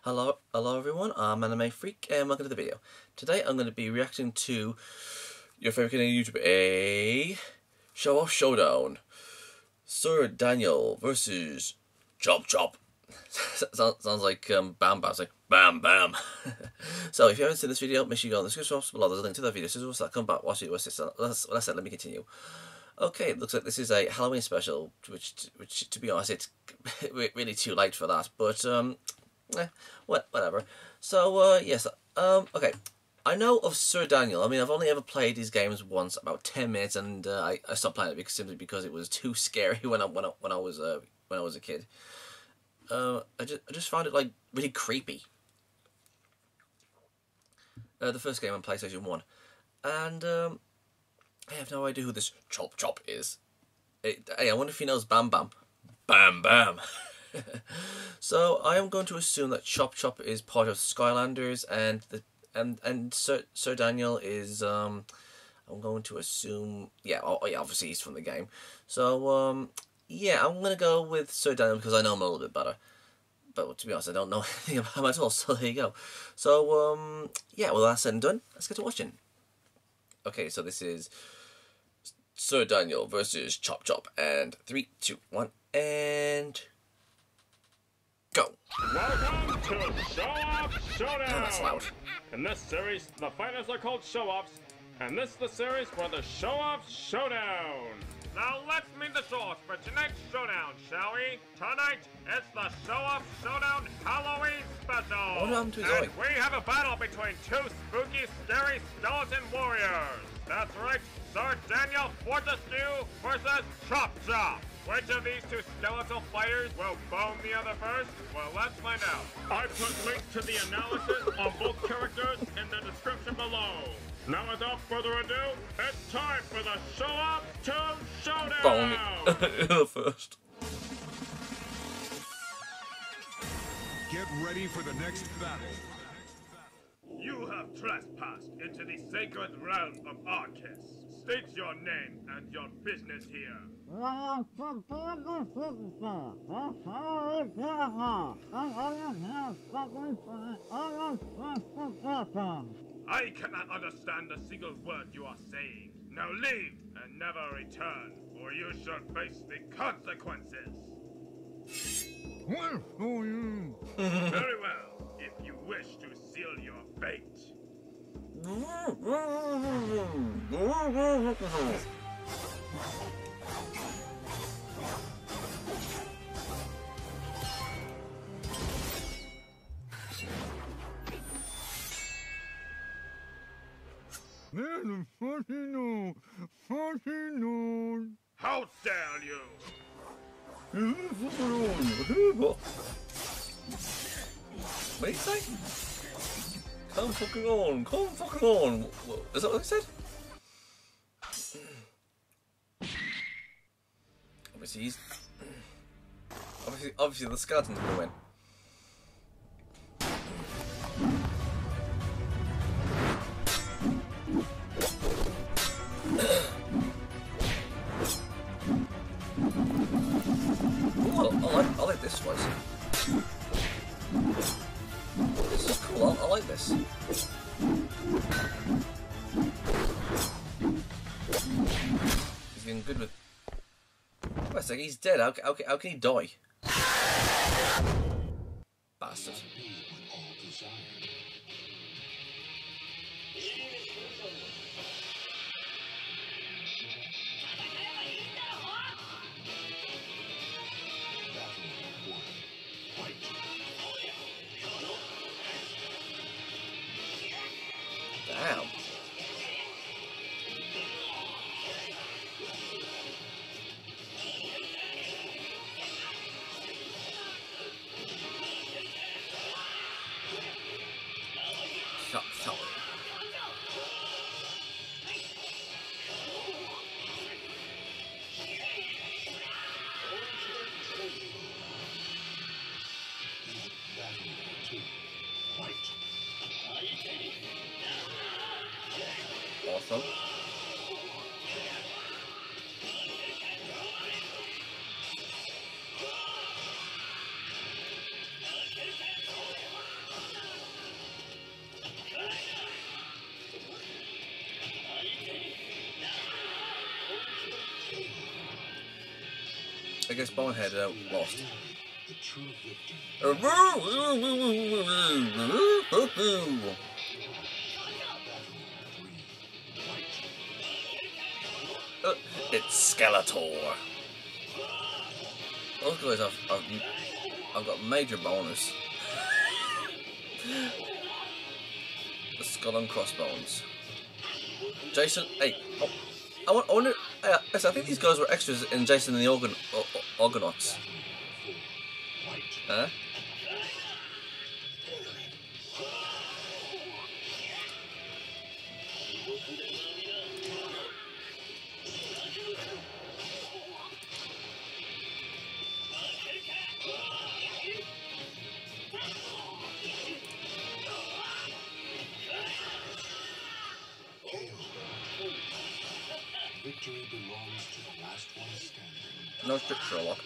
Hello everyone, I'm Anime Freak and welcome to the video. Today I'm going to be reacting to your favourite Canadian YouTuber, a Show-Off Showdown. Sir Daniel versus Chop Chop. Sounds like Bam Bam, it's like Bam Bam. So if you haven't seen this video, make sure you go in the description box below, there's a link to that video, so come back, watch it, what's this? That's it, let me continue. Okay, it looks like this is a Halloween special, which to be honest, it's really too late for that, but whatever. So, yes, okay. I know of Sir Daniel. I mean, I've only ever played these games once, about 10 minutes, and I stopped playing it simply because it was too scary when I was a kid. I just found it like really creepy. The first game on PlayStation 1, and I have no idea who this Chop Chop is. Hey, I wonder if he knows Bam Bam. Bam Bam. So I am going to assume that Chop Chop is part of Skylanders, and Sir Daniel is I'm going to assume, yeah, yeah, obviously he's from the game. So yeah, I'm gonna go with Sir Daniel because I know him a little bit better. But to be honest, I don't know anything about him at all. So there you go. So yeah, well, that's said and done. Let's get to watching. Okay, so this is Sir Daniel versus Chop Chop, and 3, 2, 1, and go. Welcome to Show-Off Showdown! Oh, that's loud. In this series, the fighters are called Show-Offs, and this is the series for the Show-Off Showdown. Now let's meet the show-offs for tonight's showdown, shall we? Tonight, it's the Show-Off Showdown Halloween Special! What happened to his and we have a battle between two spooky, scary skeleton warriors. That's right, Sir Daniel Fortescue versus Chop Chop. Which of these two skeletal fighters will bone the other first? Well, let's find out. I put links to the analysis on both characters in the description below. Now, without further ado, it's time for the Show-Off 2 Showdown! Bone first. Get ready for the next battle. You have trespassed into the sacred realm of Arcus. State your name and your business here. I cannot understand a single word you are saying. Now leave and never return, or you shall face the consequences. Very well, if you wish to seal your fate. How dare you? What did he say? Come fucking on, come fucking on. Is that what he said? Obviously the skeleton's gonna win. Ooh, I like this slice. This is cool, I like this. He's getting good with... Wait a second, he's dead. How can he die? Bastard. Damn. Awesome. I guess Bonehead lost. It's Skeletor. Those guys I've got major bonus. The skull and crossbones. Jason, hey, oh, I wonder. I think these guys were extras in Jason and the Argonauts. Huh? Victory belongs to the last one standing. No shit, Sherlock.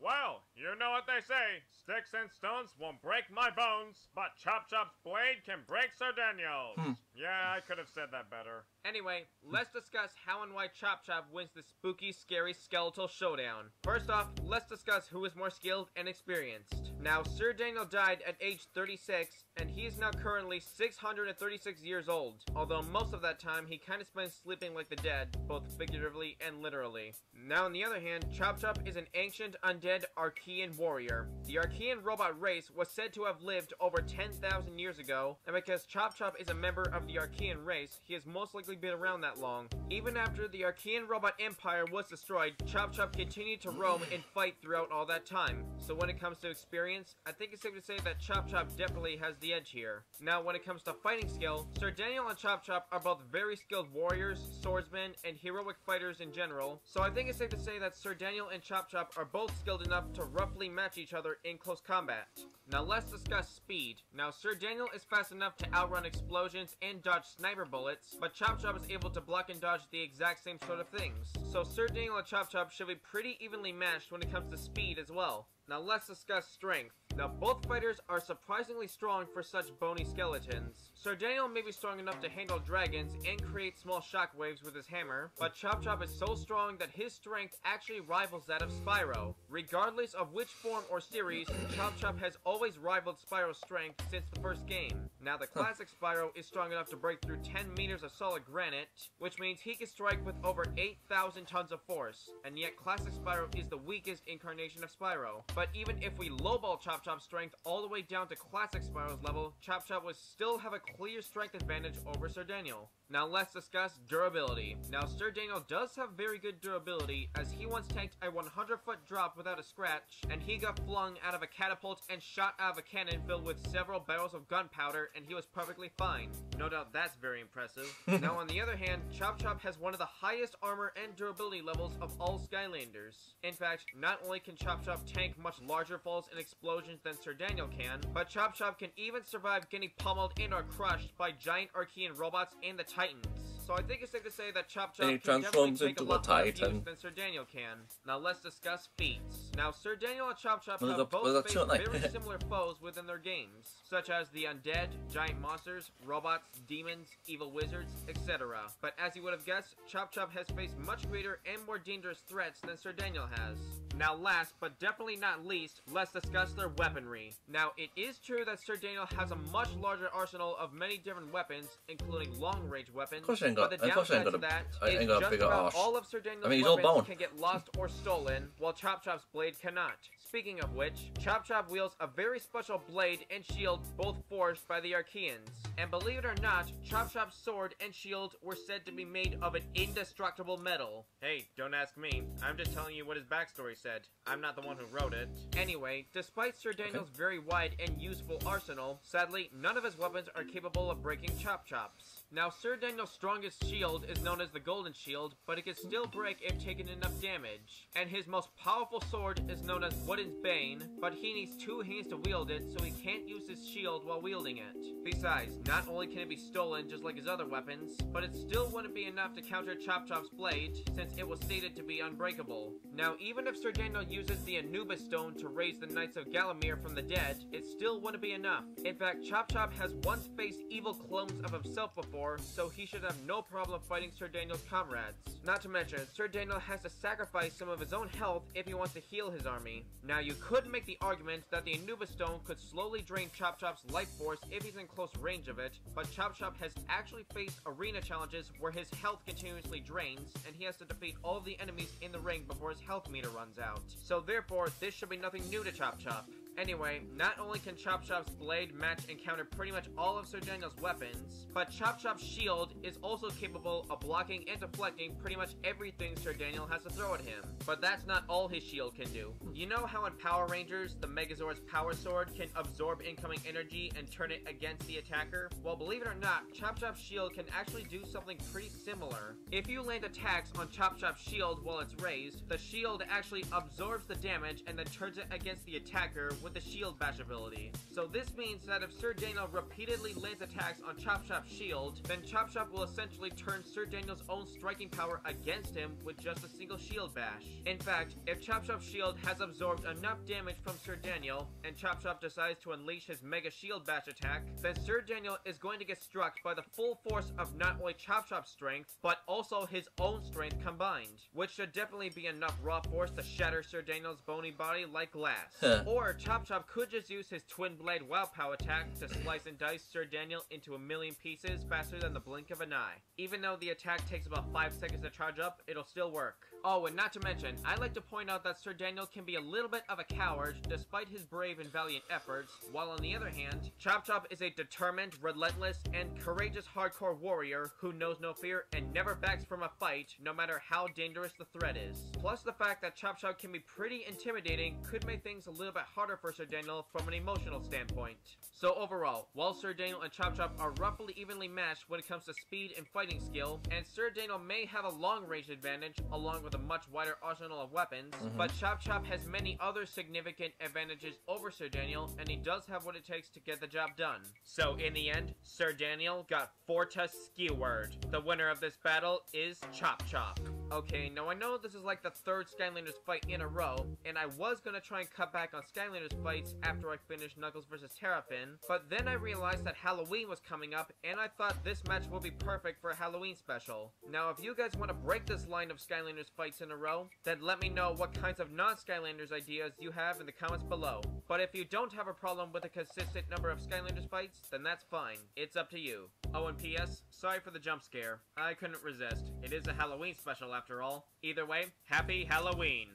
Well, you know what they say. Sticks and stones won't break my bones, but Chop Chop's blade can break Sir Daniel's. Yeah, I could have said that better. Anyway, let's discuss how and why Chop Chop wins the spooky, scary skeletal showdown. First off, let's discuss who is more skilled and experienced. Now, Sir Daniel died at age 36, and he is now currently 636 years old. Although most of that time, he kind of spends sleeping like the dead, both figuratively and literally. Now, on the other hand, Chop Chop is an ancient, undead Archean warrior. The Archean robot race was said to have lived over 10,000 years ago, and because Chop Chop is a member of the Archean race, he has most likely been around that long. Even after the Archean robot empire was destroyed, Chop Chop continued to roam and fight throughout all that time. So when it comes to experience, I think it's safe to say that Chop Chop definitely has the edge here. Now when it comes to fighting skill, Sir Daniel and Chop Chop are both very skilled warriors, swordsmen, and heroic fighters in general. So I think it's safe to say that Sir Daniel and Chop Chop are both skilled enough to roughly match each other in close combat. Now let's discuss speed. Now Sir Daniel is fast enough to outrun explosions and dodge sniper bullets, but Chop Chop is able to block and dodge the exact same sort of things. So Sir Daniel and Chop Chop should be pretty evenly matched when it comes to speed as well. Now let's discuss strength. Now both fighters are surprisingly strong for such bony skeletons. Sir Daniel may be strong enough to handle dragons and create small shockwaves with his hammer, but Chop Chop is so strong that his strength actually rivals that of Spyro. Regardless of which form or series, Chop Chop has always rivaled Spyro's strength since the first game. Now the classic Spyro is strong enough to break through 10 meters of solid granite, which means he can strike with over 8,000 tons of force, and yet classic Spyro is the weakest incarnation of Spyro. But even if we lowball Chop Chop's strength all the way down to classic Spyro's level, Chop Chop would still have a clear strength advantage over Sir Daniel. Now let's discuss durability. Now Sir Daniel does have very good durability, as he once tanked a 100-foot drop without a scratch, and he got flung out of a catapult and shot out of a cannon filled with several barrels of gunpowder, and he was perfectly fine. No doubt that's very impressive. Now on the other hand, Chop Chop has one of the highest armor and durability levels of all Skylanders. In fact, not only can Chop Chop tank much larger falls and explosions than Sir Daniel can, but Chop Chop can even survive getting pummeled and or crushed by giant Archean robots and the Titans. So I think it's safe to say that Chop Chop And he can definitely transforms take a into a lot more abuse Titan. than Sir Daniel can. Now let's discuss feats. Now Sir Daniel and Chop Chop Well, have they've both got faced two, haven't they? very similar foes within their games, such as the undead, giant monsters, robots, demons, evil wizards, etc. But as you would have guessed, Chop Chop has faced much greater and more dangerous threats than Sir Daniel has. Now last, but definitely not least, let's discuss their weaponry. Now it is true that Sir Daniel has a much larger arsenal of many different weapons, including long-range weapons, Of course I ain't got- but the of course I ain't downside got to a- that I ain't is got a just bigger about arse. all of Sir Daniel's I mean, he's all weapons bone. can get lost or stolen, while Chop Chop's blade cannot. Speaking of which, Chop Chop wields a very special blade and shield, both forged by the Archeans. And believe it or not, Chop Chop's sword and shield were said to be made of an indestructible metal. Hey, don't ask me. I'm just telling you what his backstory said. I'm not the one who wrote it. Anyway, despite Sir Daniel's very wide and useful arsenal, sadly, none of his weapons are capable of breaking Chop Chop's. Now, Sir Daniel's strongest strongest shield is known as the Golden Shield, but it can still break if taken enough damage. And his most powerful sword is known as Wooden's Bane, but he needs 2 hands to wield it, so he can't use his shield while wielding it. Besides, not only can it be stolen just like his other weapons, but it still wouldn't be enough to counter Chop Chop's blade, since it was stated to be unbreakable. Now, even if Sir Daniel uses the Anubis Stone to raise the Knights of Gallowmere from the dead, it still wouldn't be enough. In fact, Chop Chop has once faced evil clones of himself before, so he should have no problem fighting Sir Daniel's comrades. Not to mention, Sir Daniel has to sacrifice some of his own health if he wants to heal his army. Now, you could make the argument that the Anubis Stone could slowly drain Chop Chop's life force if he's in close range of it, but Chop Chop has actually faced arena challenges where his health continuously drains, and he has to defeat all of the enemies in the ring before his health meter runs out. So therefore, this should be nothing new to Chop Chop. Anyway, not only can Chop Chop's blade match and counter pretty much all of Sir Daniel's weapons, but Chop Chop's shield is also capable of blocking and deflecting pretty much everything Sir Daniel has to throw at him. But that's not all his shield can do. You know how in Power Rangers, the Megazord's power sword can absorb incoming energy and turn it against the attacker? Well, believe it or not, Chop Chop's shield can actually do something pretty similar. If you land attacks on Chop Chop's shield while it's raised, the shield actually absorbs the damage and then turns it against the attacker with the shield bash ability. So this means that if Sir Daniel repeatedly lands attacks on Chop Chop's shield, then Chop Chop will essentially turn Sir Daniel's own striking power against him with just a single shield bash. In fact, if Chop Chop's shield has absorbed enough damage from Sir Daniel, and Chop Chop decides to unleash his mega shield bash attack, then Sir Daniel is going to get struck by the full force of not only Chop Chop's strength, but also his own strength combined, which should definitely be enough raw force to shatter Sir Daniel's bony body like glass. Or Chop Chop could just use his twin blade wow pow attack to slice and dice Sir Daniel into a million pieces faster than the blink of an eye. Even though the attack takes about 5 seconds to charge up, it'll still work. Oh, and not to mention, I'd like to point out that Sir Daniel can be a little bit of a coward despite his brave and valiant efforts, while on the other hand, Chop Chop is a determined, relentless, and courageous hardcore warrior who knows no fear and never backs from a fight, no matter how dangerous the threat is. Plus the fact that Chop Chop can be pretty intimidating could make things a little bit harder for Sir Daniel from an emotional standpoint. So overall, while Sir Daniel and Chop Chop are roughly evenly matched when it comes to speed and fighting skill, and Sir Daniel may have a long range advantage along with a much wider arsenal of weapons, but Chop Chop has many other significant advantages over Sir Daniel, and he does have what it takes to get the job done. So in the end, Sir Daniel got Forta Skewered. The winner of this battle is Chop Chop. Okay, now I know this is like the 3rd Skylanders fight in a row, and I was gonna try and cut back on Skylanders fights after I finished Knuckles vs. Terrafin, but then I realized that Halloween was coming up, and I thought this match would be perfect for a Halloween special. Now, if you guys want to break this line of Skylanders fights in a row, then let me know what kinds of non-Skylanders ideas you have in the comments below. But if you don't have a problem with a consistent number of Skylanders fights, then that's fine. It's up to you. Oh, and P.S., sorry for the jump scare. I couldn't resist. It is a Halloween special after all. Either way, happy Halloween!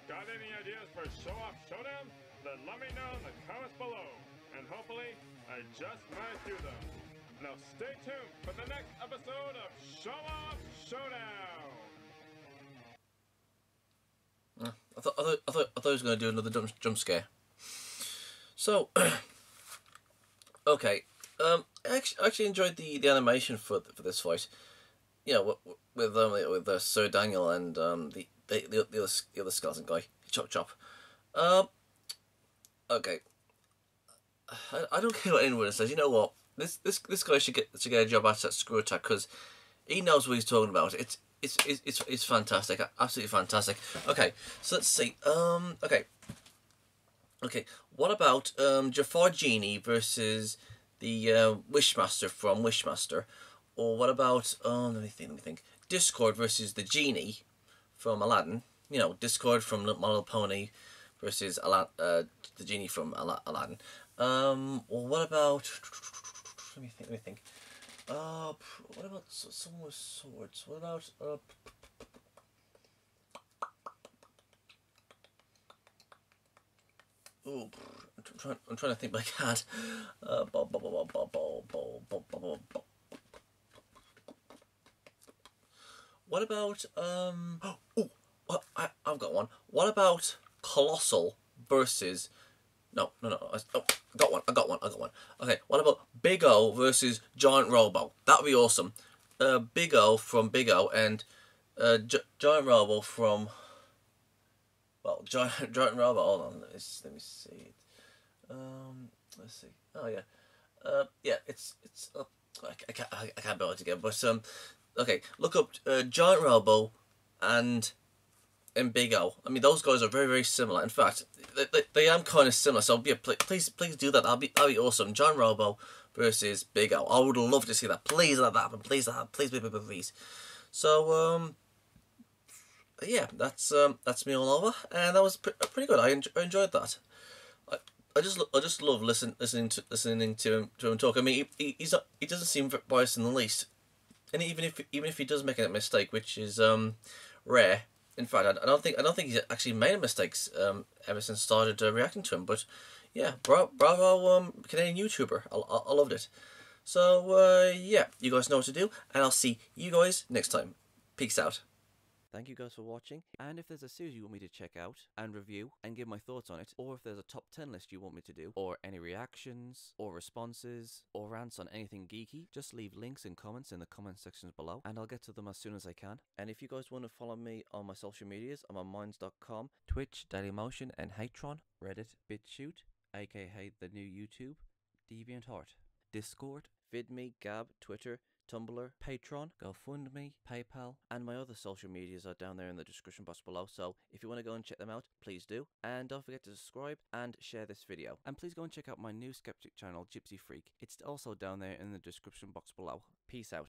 Got any ideas for Show-Off Showdown? Then let me know in the comments below, and hopefully, I just might do them. Now stay tuned for the next episode of Show-Off Showdown! I thought I was going to do another jump scare. So, okay, I actually enjoyed the animation for this fight. You know, with Sir Daniel and the other skeleton guy, Chop Chop. Okay, I don't care what anyone says. You know what? This guy should get a job at that Screw Attack because he knows what he's talking about. It's fantastic, absolutely fantastic. Okay, so let's see. Okay. What about Jafar Genie versus the Wishmaster from Wishmaster, or what about let me think. Discord versus the Genie from Aladdin. You know, Discord from My Little Pony versus the Genie from Aladdin. Or what about? Let me think. What about someone with swords? What about oh, I'm trying to think, but I can't. What about I've got one. What about Colossal versus No. Oh, I got one. Okay, what about Big O versus Giant Robo? That would be awesome. Big O from Big O and Giant Robo from... Well, Giant Robo, hold on, let me see it. Let's see. Oh, yeah. Yeah, it's I can't be able to get, but, okay, look up Giant Robo and Big O. I mean, those guys are very, very similar. In fact, they are kind of similar. So yeah, please do that. That'll be awesome. Giant Robo versus Big O. I would love to see that. Please let that happen. Please, please. So yeah, that's me all over, and that was pretty good. I enjoyed that. I just love listening to him talk. I mean, he doesn't seem biased in the least, and even if he does make a mistake, which is rare. In fact, I don't think he's actually made mistakes ever since I started reacting to him. But yeah, bravo, Canadian YouTuber. I loved it. So yeah, you guys know what to do, and I'll see you guys next time. Peace out. Thank you guys for watching, and if there's a series you want me to check out and review and give my thoughts on it, or if there's a top 10 list you want me to do, or any reactions, or responses, or rants on anything geeky, just leave links and comments in the comment sections below, and I'll get to them as soon as I can. And if you guys want to follow me on my social medias, I'm on minds.com, Twitch, Dailymotion, and Hatron, Reddit, BitChute, aka the new YouTube, DeviantArt, Discord, VidMe, Gab, Twitter, Tumblr, Patreon, GoFundMe, PayPal, and my other social medias are down there in the description box below, so if you want to go and check them out, please do. And don't forget to subscribe and share this video. And please go and check out my new skeptic channel, Gypsy Freak. It's also down there in the description box below. Peace out.